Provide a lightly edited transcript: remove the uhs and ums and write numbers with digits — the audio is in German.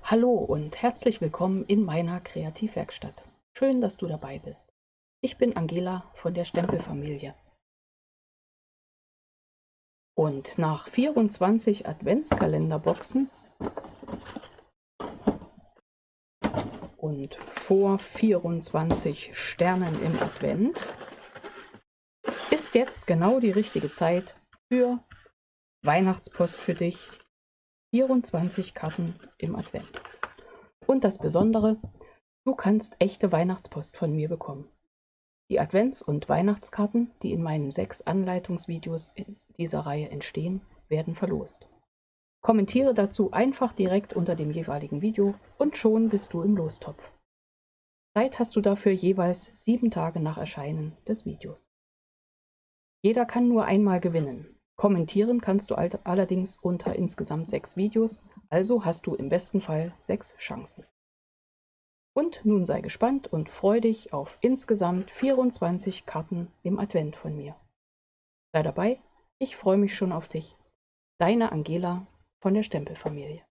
Hallo und herzlich willkommen in meiner Kreativwerkstatt. Schön, dass du dabei bist. Ich bin Angela von der Stempelfamilie. Und nach 24 Adventskalenderboxen und vor 24 Sternen im Advent ist jetzt genau die richtige Zeit für Weihnachtspost für dich. 24 Karten im Advent. Und das Besondere, du kannst echte Weihnachtspost von mir bekommen. Die Advents- und Weihnachtskarten, die in meinen 6 Anleitungsvideos in dieser Reihe entstehen, werden verlost. Kommentiere dazu einfach direkt unter dem jeweiligen Video und schon bist du im Lostopf. Zeit hast du dafür jeweils 7 Tage nach Erscheinen des Videos. Jeder kann nur einmal gewinnen. Kommentieren kannst du allerdings unter insgesamt 6 Videos, also hast du im besten Fall 6 Chancen. Und nun sei gespannt und freu dich auf insgesamt 24 Karten im Advent von mir. Sei dabei, ich freue mich schon auf dich. Deine Angela von der Stempelfamilie.